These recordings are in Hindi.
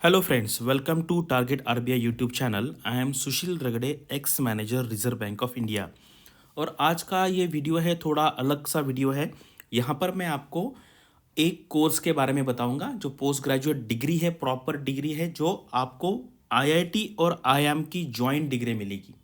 Hello friends, welcome to Target RBI YouTube channel. I am सुशील रगड़े, ex manager reserve bank of India. और आज का ये वीडियो है, थोड़ा अलग सा वीडियो है। यहाँ पर मैं आपको एक कोर्स के बारे में बताऊंगा जो पोस्ट ग्रेजुएट डिग्री है, प्रॉपर डिग्री है, जो आपको आईआईटी और आईआईएम की जॉइंट डिग्री मिलेगी।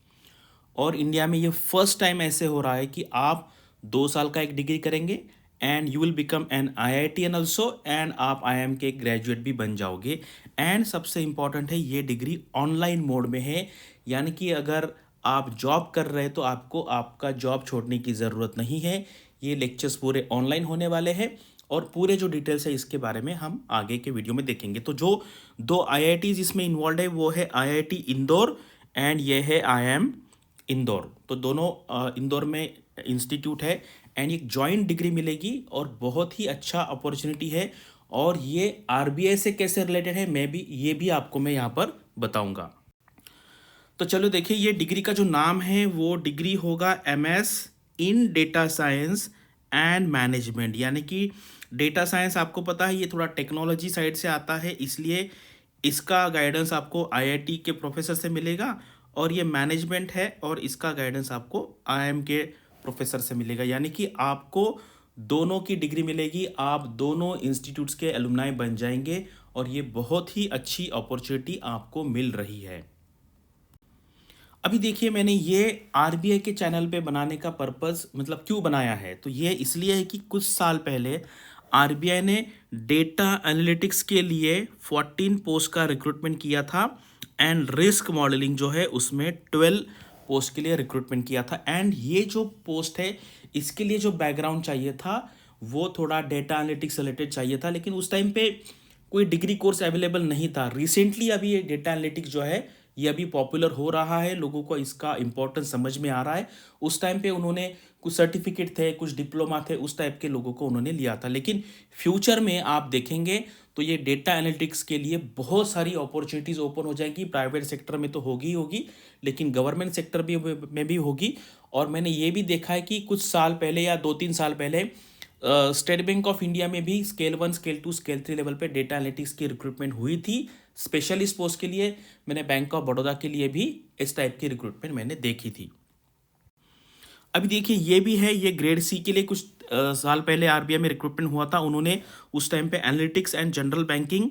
और इंडिया में ये फर्स्ट टाइम ऐसे हो रहा है कि आप 2 साल का एक डिग्री करेंगे and you will become an IITian also, and आप आईआईएम के ग्रेजुएट भी बन जाओगे। एंड सबसे इम्पॉर्टेंट है, ये डिग्री ऑनलाइन मोड में है, यानी कि अगर आप जॉब कर रहे हैं तो आपको आपका जॉब छोड़ने की ज़रूरत नहीं है। ये लेक्चर्स पूरे ऑनलाइन होने वाले हैं और पूरे जो डिटेल्स है इसके बारे में हम आगे के वीडियो में देखेंगे। तो जो दो आईआईटीज इसमें इन्वॉल्व है वो है आईआईटी इंदौर एंड ये है आईआईएम इंदौर। तो दोनों इंदौर में इंस्टीट्यूट है एंड एक जॉइंट डिग्री मिलेगी और बहुत ही अच्छा अपॉर्चुनिटी है। और ये आरबीआई से कैसे रिलेटेड है ये भी आपको मैं यहाँ पर बताऊंगा। तो चलो देखिए, ये डिग्री का जो नाम है वो डिग्री होगा MS in data science and management, यानी कि डेटा साइंस आपको पता है ये थोड़ा टेक्नोलॉजी साइड से आता है, इसलिए इसका गाइडेंस आपको आईआईटी के प्रोफेसर से मिलेगा। और ये मैनेजमेंट है और इसका गाइडेंस आपको आईआईएम के प्रोफेसर से मिलेगा, यानी कि आपको दोनों की डिग्री मिलेगी, आप दोनों इंस्टीट्यूट्स के एलुमनाई बन जाएंगे और ये बहुत ही अच्छी अपॉर्चुनिटी आपको मिल रही है। अभी देखिए, मैंने ये आरबीआई के चैनल पे बनाने का पर्पस मतलब क्यों बनाया है, तो ये इसलिए है कि कुछ साल पहले आरबीआई ने डेटा एनालिटिक्स के लिए 14 पोस्ट का रिक्रूटमेंट किया था एंड रिस्क मॉडलिंग जो है उसमें 12 पोस्ट के लिए रिक्रूटमेंट किया था। एंड ये जो पोस्ट है इसके लिए जो बैकग्राउंड चाहिए था वो थोड़ा डेटा एनालिटिक्स रिलेटेड चाहिए था, लेकिन उस टाइम पे कोई डिग्री कोर्स अवेलेबल नहीं था। रिसेंटली अभी ये डेटा एनालिटिक्स जो है ये अभी पॉपुलर हो रहा है, लोगों को इसका इंपॉर्टेंस समझ में आ रहा है। उस टाइम पे उन्होंने कुछ सर्टिफिकेट थे, कुछ डिप्लोमा थे, उस टाइप के लोगों को उन्होंने लिया था। लेकिन फ्यूचर में आप देखेंगे तो ये डेटा एनालिटिक्स के लिए बहुत सारी अपॉर्चुनिटीज़ ओपन हो जाएंगी। प्राइवेट सेक्टर में तो होगी ही होगी, लेकिन गवर्नमेंट सेक्टर भी में भी होगी। और मैंने ये भी देखा है कि कुछ साल पहले या 2-3 साल पहले स्टेट बैंक ऑफ इंडिया में भी स्केल 1, स्केल 2, स्केल 3 लेवल पे डेटा एनालिटिक्स की रिक्रूटमेंट हुई थी स्पेशलिस्ट पोस्ट के लिए। मैंने बैंक ऑफ बड़ौदा के लिए भी इस टाइप की रिक्रूटमेंट मैंने देखी थी। अभी देखिए, ये भी है, ये ग्रेड सी के लिए कुछ साल पहले आरबीआई में रिक्रूटमेंट हुआ था। उन्होंने उस टाइम पे एनालिटिक्स एंड जनरल बैंकिंग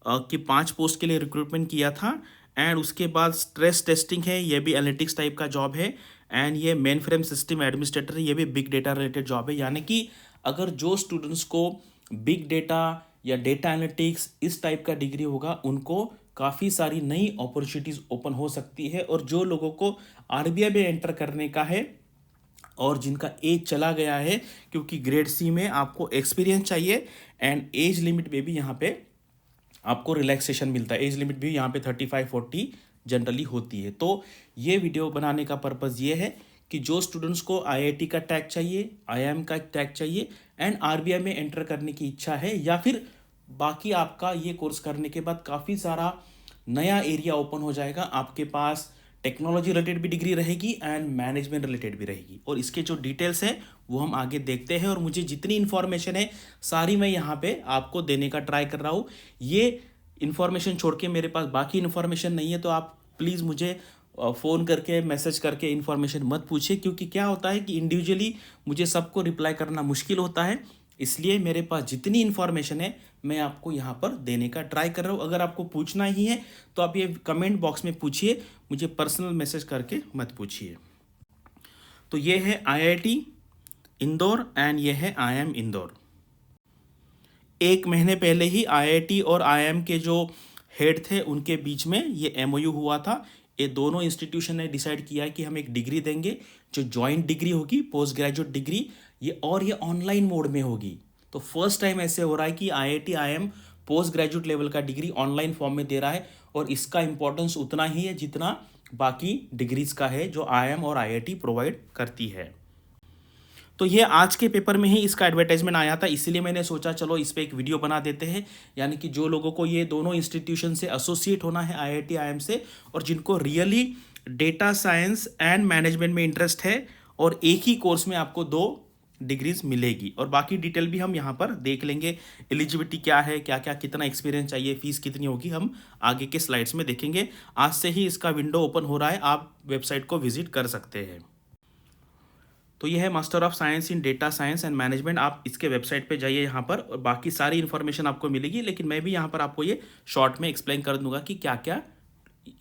की 5 पोस्ट के लिए रिक्रूटमेंट किया था। एंड उसके बाद स्ट्रेस टेस्टिंग है, ये भी एनालिटिक्स टाइप का जॉब है। एंड ये मेन फ्रेम सिस्टम एडमिनिस्ट्रेटर है, ये भी बिग डेटा रिलेटेड जॉब है। यानी कि अगर जो स्टूडेंट्स को बिग डेटा या डेटा एनालिटिक्स इस टाइप का डिग्री होगा उनको काफ़ी सारी नई अपॉर्चुनिटीज़ ओपन हो सकती है। और जो लोगों को आरबीआई में एंटर करने का है और जिनका एज चला गया है, क्योंकि ग्रेड सी में आपको एक्सपीरियंस चाहिए एंड एज लिमिट में भी यहाँ पे आपको रिलैक्सेशन मिलता है। एज लिमिट भी यहाँ पे 35-40 जनरली होती है। तो ये वीडियो बनाने का पर्पज़ ये है कि जो स्टूडेंट्स को आईआईटी का टैग चाहिए, आईआईएम का टैग चाहिए एंड आरबीआई में एंटर करने की इच्छा है, या फिर बाकी आपका ये कोर्स करने के बाद काफ़ी सारा नया एरिया ओपन हो जाएगा, आपके पास टेक्नोलॉजी रिलेटेड भी डिग्री रहेगी एंड मैनेजमेंट रिलेटेड भी रहेगी। और इसके जो डिटेल्स हैं वो हम आगे देखते हैं। और मुझे जितनी इन्फॉर्मेशन है सारी मैं यहाँ पे आपको देने का ट्राई कर रहा हूँ। ये इन्फॉर्मेशन छोड़ के मेरे पास बाकी इन्फॉर्मेशन नहीं है, तो आप प्लीज़ मुझे फ़ोन करके मैसेज करके इन्फॉर्मेशन मत पूछिए, क्योंकि क्या होता है कि इंडिविजुअली मुझे सबको रिप्लाई करना मुश्किल होता है। इसलिए मेरे पास जितनी इन्फॉर्मेशन है मैं आपको यहाँ पर देने का ट्राई कर रहा हूँ। अगर आपको पूछना ही है तो आप ये कमेंट बॉक्स में पूछिए, मुझे पर्सनल मैसेज करके मत पूछिए। तो ये है आईआईटी इंदौर एंड ये है आईआईएम इंदौर। 1 महीने पहले ही आईआईटी और आईआईएम के जो हेड थे उनके बीच में ये एमओयू हुआ था। ये दोनों इंस्टीट्यूशन ने डिसाइड किया है कि हम एक डिग्री देंगे जो जॉइंट डिग्री होगी, पोस्ट ग्रेजुएट डिग्री, ये ऑनलाइन मोड में होगी। तो फर्स्ट टाइम ऐसे हो रहा है कि IIT IIM post graduate level का डिग्री ऑनलाइन फॉर्म में दे रहा है। और इसका इंपॉर्टेंस उतना ही है जितना बाकी डिग्रीज का है जो आईआईएम और आईआईटी प्रोवाइड करती है। तो ये आज के पेपर में ही इसका एडवर्टाइजमेंट आया था, इसीलिए मैंने सोचा चलो इस पर एक वीडियो बना देते हैं। यानी कि जो लोगों को ये दोनों इंस्टीट्यूशन से एसोसिएट होना है, आईआईटी आईआईएम से, और जिनको really data science and management में इंटरेस्ट है और एक ही कोर्स में आपको 2 डिग्रीज मिलेगी। और बाकी डिटेल भी हम यहाँ पर देख लेंगे, एलिजिबिलिटी क्या है, क्या क्या कितना एक्सपीरियंस चाहिए, फीस कितनी होगी, हम आगे के स्लाइड्स में देखेंगे। आज से ही इसका विंडो ओपन हो रहा है, आप वेबसाइट को विजिट कर सकते हैं। तो ये है master of science in data science and management. आप इसके वेबसाइट पे जाइए यहाँ पर, और बाकी सारी इन्फॉर्मेशन आपको मिलेगी, लेकिन मैं भी यहाँ पर आपको ये शॉर्ट में एक्सप्लेन कर दूंगा कि क्या क्या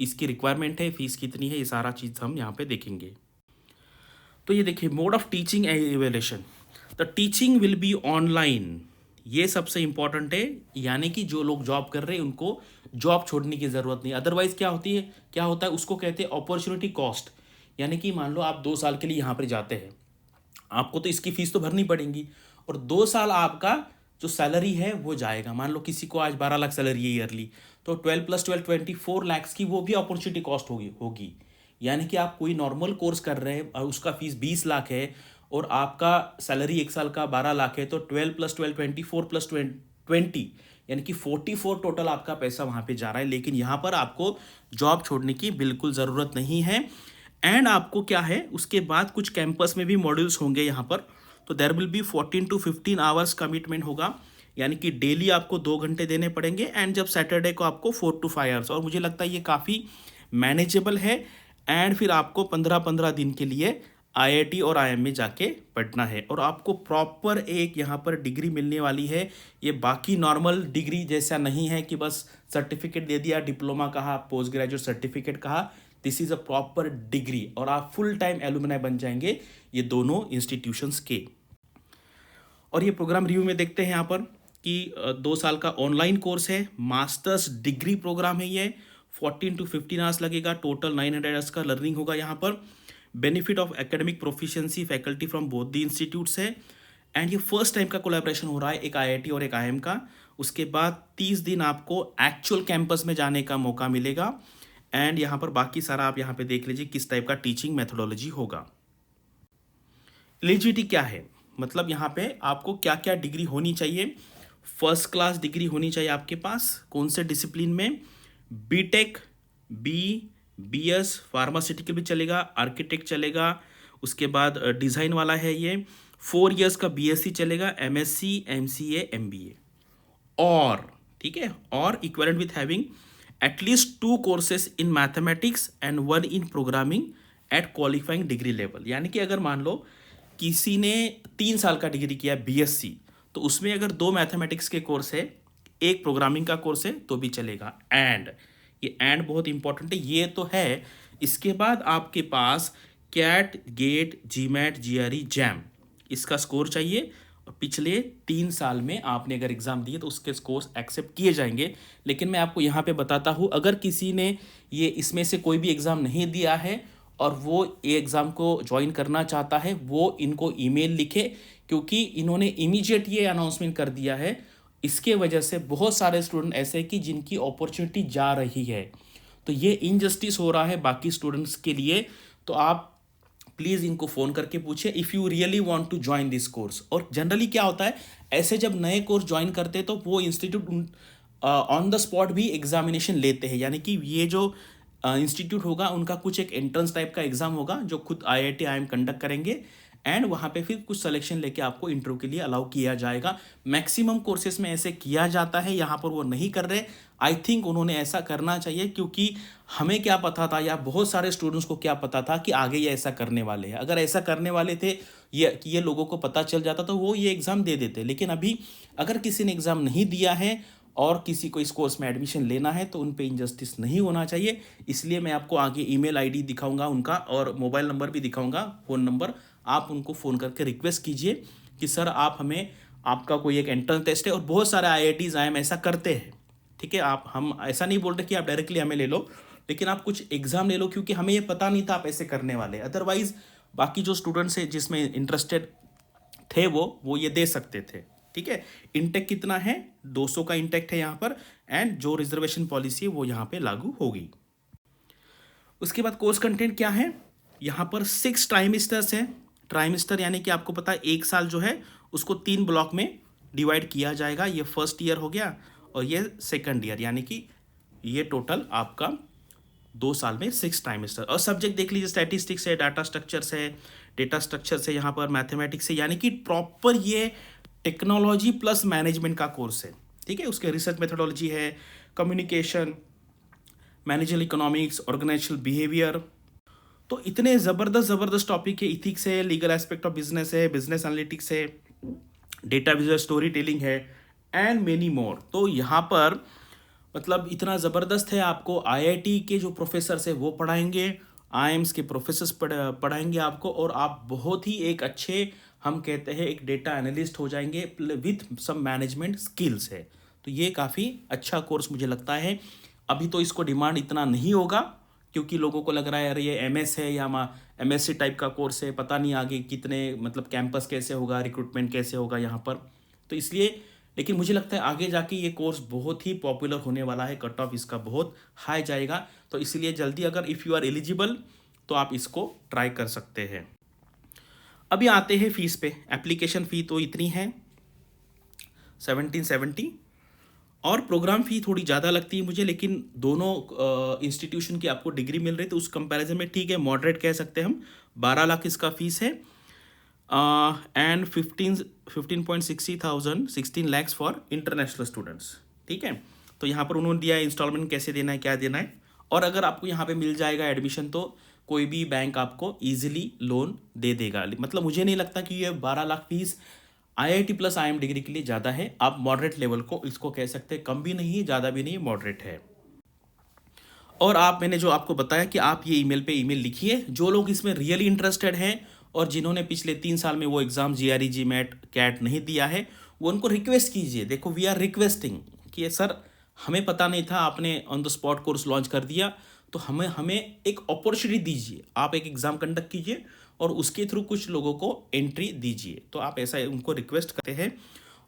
इसकी रिक्वायरमेंट है, फीस कितनी है, ये सारा चीज़ हम यहाँ पे देखेंगे। तो ये देखिए, mode of teaching and evaluation. The teaching will be online, ये सबसे इंपॉर्टेंट है। यानी कि जो लोग जॉब कर रहे हैं उनको जॉब छोड़ने की ज़रूरत नहीं। अदरवाइज क्या होता है, उसको कहते हैं अपॉर्चुनिटी कॉस्ट। यानी कि मान लो आप 2 साल के लिए यहाँ पर जाते हैं, आपको तो इसकी फीस तो भरनी पड़ेगी, और 2 साल आपका जो सैलरी है वो जाएगा। मान लो किसी को आज 12 लाख सैलरी है ईयरली, तो 12 + 12 24 लाख की वो भी अपॉर्चुनिटी कॉस्ट होगी। यानी कि आप कोई नॉर्मल कोर्स कर रहे हैं और उसका फीस 20 लाख है, और आपका सैलरी 1 साल का 12 लाख है, तो 12 + 12 24 + 20 यानी कि 44 टोटल आपका पैसा वहाँ पे जा रहा है। लेकिन यहाँ पर आपको जॉब छोड़ने की बिल्कुल ज़रूरत नहीं है। एंड आपको क्या है, उसके बाद कुछ कैंपस में भी मॉड्यूल्स होंगे यहाँ पर, तो there will be 14 to 15 hours commitment होगा। यानी कि डेली आपको 2 घंटे देने पड़ेंगे, एंड जब सैटरडे को आपको 4 to 5 आवर्स। और मुझे लगता है ये काफ़ी मैनेजेबल है। एंड फिर आपको 15-15 दिन के लिए आईआईटी और आईएम में जाके पढ़ना है, और आपको प्रॉपर एक यहाँ पर डिग्री मिलने वाली है। ये बाकी नॉर्मल डिग्री जैसा नहीं है कि बस सर्टिफिकेट दे दिया, डिप्लोमा कहा, पोस्ट ग्रेजुएट सर्टिफिकेट कहा। This is a proper degree, और आप फुल टाइम एलुमनाई बन जाएंगे ये दोनों इंस्टीट्यूशंस के। और ये प्रोग्राम रिव्यू में देखते हैं यहाँ पर कि 2 साल का ऑनलाइन कोर्स है, मास्टर्स डिग्री प्रोग्राम है ये। 14 to 15 आवर्स लगेगा, टोटल 900 आवर्स का लर्निंग होगा यहाँ पर। Benefit of academic proficiency faculty from both the institutes है। एंड ये फर्स्ट टाइम का कोलैबोरेशन हो रहा है, एक आईआईटी और एक आईएम का। उसके बाद 30 दिन आपको एक्चुअल कैंपस में जाने का मौका मिलेगा। एंड यहाँ पर बाकी सारा आप यहाँ पे देख लीजिए किस टाइप का टीचिंग मेथोडोलॉजी होगा। एलिजिबिलिटी क्या है, मतलब यहाँ पे आपको क्या क्या डिग्री होनी चाहिए। फर्स्ट क्लास डिग्री होनी चाहिए आपके पास, कौन से डिसिप्लिन में, बीटेक, बीएस, फार्मास्यूटिकल भी चलेगा, आर्किटेक्ट चलेगा। उसके बाद डिज़ाइन वाला है ये, 4 इयर्स का बीएससी चलेगा, एमएससी, एमसीए, एमबीए। और ठीक है, और equivalent with having at least 2 courses in mathematics and 1 in programming at qualifying degree level. यानी कि अगर मान लो किसी ने 3 साल का डिग्री किया बीएससी, तो उसमें अगर 2 मैथमेटिक्स के कोर्स है, 1 प्रोग्रामिंग का कोर्स है, तो भी चलेगा। एंड ये एंड बहुत इंपॉर्टेंट है, ये तो है। इसके बाद आपके पास CAT, GATE, GMAT, GRE, JAM इसका स्कोर चाहिए, और पिछले 3 साल में आपने अगर एग्ज़ाम दिए तो उसके स्कोर्स एक्सेप्ट किए जाएंगे। लेकिन मैं आपको यहाँ पे बताता हूँ, अगर किसी ने ये इसमें से कोई भी एग्ज़ाम नहीं दिया है और वो ये एग्ज़ाम को ज्वाइन करना चाहता है, वो इनको ईमेल लिखे, क्योंकि इन्होंने इमीडिएट ये अनाउंसमेंट कर दिया है। इसके वजह से बहुत सारे स्टूडेंट ऐसे हैं कि जिनकी अपॉर्चुनिटी जा रही है, तो ये इनजस्टिस हो रहा है बाकी स्टूडेंट्स के लिए। तो आप प्लीज़ इनको फ़ोन करके पूछिए if you really want to join this course. और जनरली क्या होता है, ऐसे जब नए कोर्स ज्वाइन करते हैं तो वो इंस्टीट्यूट ऑन द स्पॉट भी एग्जामिनेशन लेते हैं। यानी कि ये जो इंस्टीट्यूट होगा उनका कुछ एक एंट्रेंस टाइप का एग्ज़ाम होगा जो खुद आईआईटी आईएम कंडक्ट करेंगे, एंड वहाँ पे फिर कुछ सिलेक्शन लेके आपको इंटरव्यू के लिए अलाउ किया जाएगा। मैक्सिमम कोर्सेज में ऐसे किया जाता है, यहाँ पर वो नहीं कर रहे। आई थिंक उन्होंने ऐसा करना चाहिए, क्योंकि हमें क्या पता था या बहुत सारे स्टूडेंट्स को क्या पता था कि आगे ये ऐसा करने वाले हैं। अगर ऐसा करने वाले थे ये लोगों को पता चल जाता तो वो ये एग्ज़ाम दे देते। लेकिन अभी अगर किसी ने एग्ज़ाम नहीं दिया है और किसी को इस कोर्स में एडमिशन लेना है तो उन पे इनजस्टिस नहीं होना चाहिए। इसलिए मैं आपको आगे ईमेल आईडी दिखाऊंगा उनका, और मोबाइल नंबर भी दिखाऊंगा, फ़ोन नंबर। आप उनको फ़ोन करके रिक्वेस्ट कीजिए कि सर आप हमें, आपका कोई एक एंट्रेंस टेस्ट है, और बहुत सारे आईआईटीज़ आईएम ऐसा करते हैं। ठीक है, हम ऐसा नहीं बोल रहे कि आप डायरेक्टली हमें ले लो, लेकिन आप कुछ एग्ज़ाम ले लो, क्योंकि हमें ये पता नहीं था आप ऐसे करने वाले। अदरवाइज़ बाकी जो स्टूडेंट्स हैं जिसमें इंटरेस्टेड थे वो ये दे सकते थे। ठीक है, इंटेक कितना है, 200 का इंटेक है यहाँ पर, एंड जो रिजर्वेशन पॉलिसी है वो यहाँ पे लागू होगी। उसके बाद कोर्स कंटेंट क्या है, यहाँ पर 6 ट्राइमेस्टर्स है। ट्राइमेस्टर यानी कि आपको पता है 1 साल जो है उसको 3 ब्लॉक में डिवाइड किया जाएगा। ये फर्स्ट ईयर हो गया और ये सेकंड ईयर, यानी कि ये टोटल आपका 2 साल में 6 ट्राइमेस्टर। और सब्जेक्ट देख लीजिए, स्टैटिस्टिक्स है, डेटा स्ट्रक्चर्स है, यहाँ पर मैथमेटिक्स है, यानी कि प्रॉपर ये टेक्नोलॉजी प्लस मैनेजमेंट का कोर्स है। ठीक है, उसके रिसर्च मेथोडोलॉजी है, communication, managerial economics, organisational behaviour. तो इतने ज़बरदस्त टॉपिक है। इथिक्स है, लीगल एस्पेक्ट ऑफ बिजनेस है, बिजनेस एनालिटिक्स है, डेटा विजुअल स्टोरी टेलिंग है, एंड मेनी मोर। तो यहाँ पर मतलब इतना ज़बरदस्त है। आपको आईआईटी के जो प्रोफेसर्स है वो पढ़ाएंगे, आईएम्स के प्रोफेसर्स पढ़ाएंगे आपको, और आप बहुत ही एक अच्छे, हम कहते हैं एक डेटा एनालिस्ट हो जाएंगे विथ सम मैनेजमेंट स्किल्स है। तो ये काफ़ी अच्छा कोर्स मुझे लगता है। अभी तो इसको डिमांड इतना नहीं होगा, क्योंकि लोगों को लग रहा है यार ये एमएस है या एमएससी टाइप का कोर्स है, पता नहीं आगे कितने मतलब कैंपस कैसे होगा, रिक्रूटमेंट कैसे होगा यहाँ पर। तो इसलिए, लेकिन मुझे लगता है आगे जाके ये कोर्स बहुत ही पॉपुलर होने वाला है, कट ऑफ इसका बहुत हाई जाएगा। तो इसलिए जल्दी, अगर इफ़ यू आर एलिजिबल, तो आप इसको ट्राई कर सकते हैं। अभी आते हैं फीस पे। एप्लीकेशन फ़ी तो इतनी है 1770, और प्रोग्राम फ़ी थोड़ी ज़्यादा लगती है मुझे, लेकिन दोनों इंस्टीट्यूशन की आपको डिग्री मिल रही है, तो उस कंपैरिजन में ठीक है, मॉडरेट कह सकते हैं हम। 12 लाख इसका फीस है, and 16 lakhs for international students. ठीक है, तो यहाँ पर उन्होंने दिया है इंस्टॉलमेंट कैसे देना है, क्या देना है। और अगर आपको यहाँ पे मिल जाएगा एडमिशन, तो कोई भी बैंक आपको ईजिली लोन दे देगा। मतलब मुझे नहीं लगता कि ये 12 lakh fees IIT plus IIM degree के लिए ज़्यादा है। आप मॉडरेट लेवल को इसको कह सकते हैं, कम भी नहीं है, ज़्यादा भी नहीं, मॉडरेट है। और मैंने जो आपको बताया कि आप ये ईमेल पे ईमेल लिखिए, जो लोग इसमें रियली इंटरेस्टेड हैं और जिन्होंने पिछले 3 साल में वो एग्ज़ाम जीआरई, जीमैट, कैट नहीं दिया है, वो उनको रिक्वेस्ट कीजिए। देखो, वी आर रिक्वेस्टिंग कि सर हमें पता नहीं था, आपने on the spot course launch कर दिया, तो हमें एक अपॉर्चुनिटी दीजिए, आप एक एग्ज़ाम कंडक्ट कीजिए और उसके थ्रू कुछ लोगों को एंट्री दीजिए। तो आप ऐसा उनको रिक्वेस्ट करते हैं।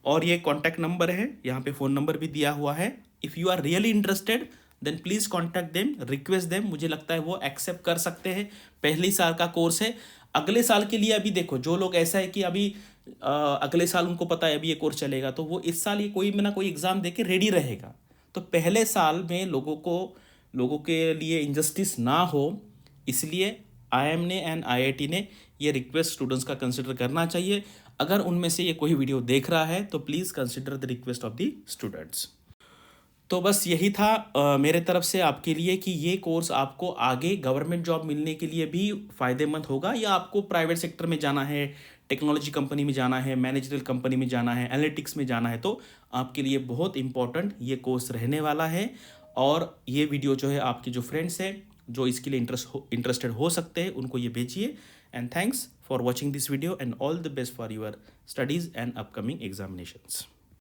और ये कॉन्टैक्ट नंबर है, यहाँ पे फ़ोन नंबर भी दिया हुआ है। If you are really interested, then please contact them, request them. मुझे लगता है वो एक्सेप्ट कर सकते हैं। पहली साल का कोर्स है, अगले साल के लिए अभी देखो, जो लोग ऐसा है कि अभी अगले साल उनको पता है अभी ये कोर्स चलेगा, तो वो इस साल ये कोई ना कोई एग्ज़ाम दे के रेडी रहेगा। तो पहले साल में लोगों के लिए इनजस्टिस ना हो, इसलिए आईएम ने एंड आईआईटी ने ये रिक्वेस्ट स्टूडेंट्स का कंसिडर करना चाहिए। अगर उनमें से ये कोई वीडियो देख रहा है, तो please consider the request of the students. तो बस यही था मेरे तरफ से आपके लिए कि ये कोर्स आपको आगे गवर्नमेंट जॉब मिलने के लिए भी फ़ायदेमंद होगा, या आपको प्राइवेट सेक्टर में जाना है, टेक्नोलॉजी कंपनी में जाना है, मैनेजरल कंपनी में जाना है, एनालिटिक्स में जाना है, तो आपके लिए बहुत इंपॉर्टेंट ये कोर्स रहने वाला है। और ये वीडियो जो है, आपके जो फ्रेंड्स हैं जो इसके लिए इंटरेस्टेड हो सकते हैं, उनको ये भेजिए। And thanks for watching this video, and all the best for your studies and upcoming examinations.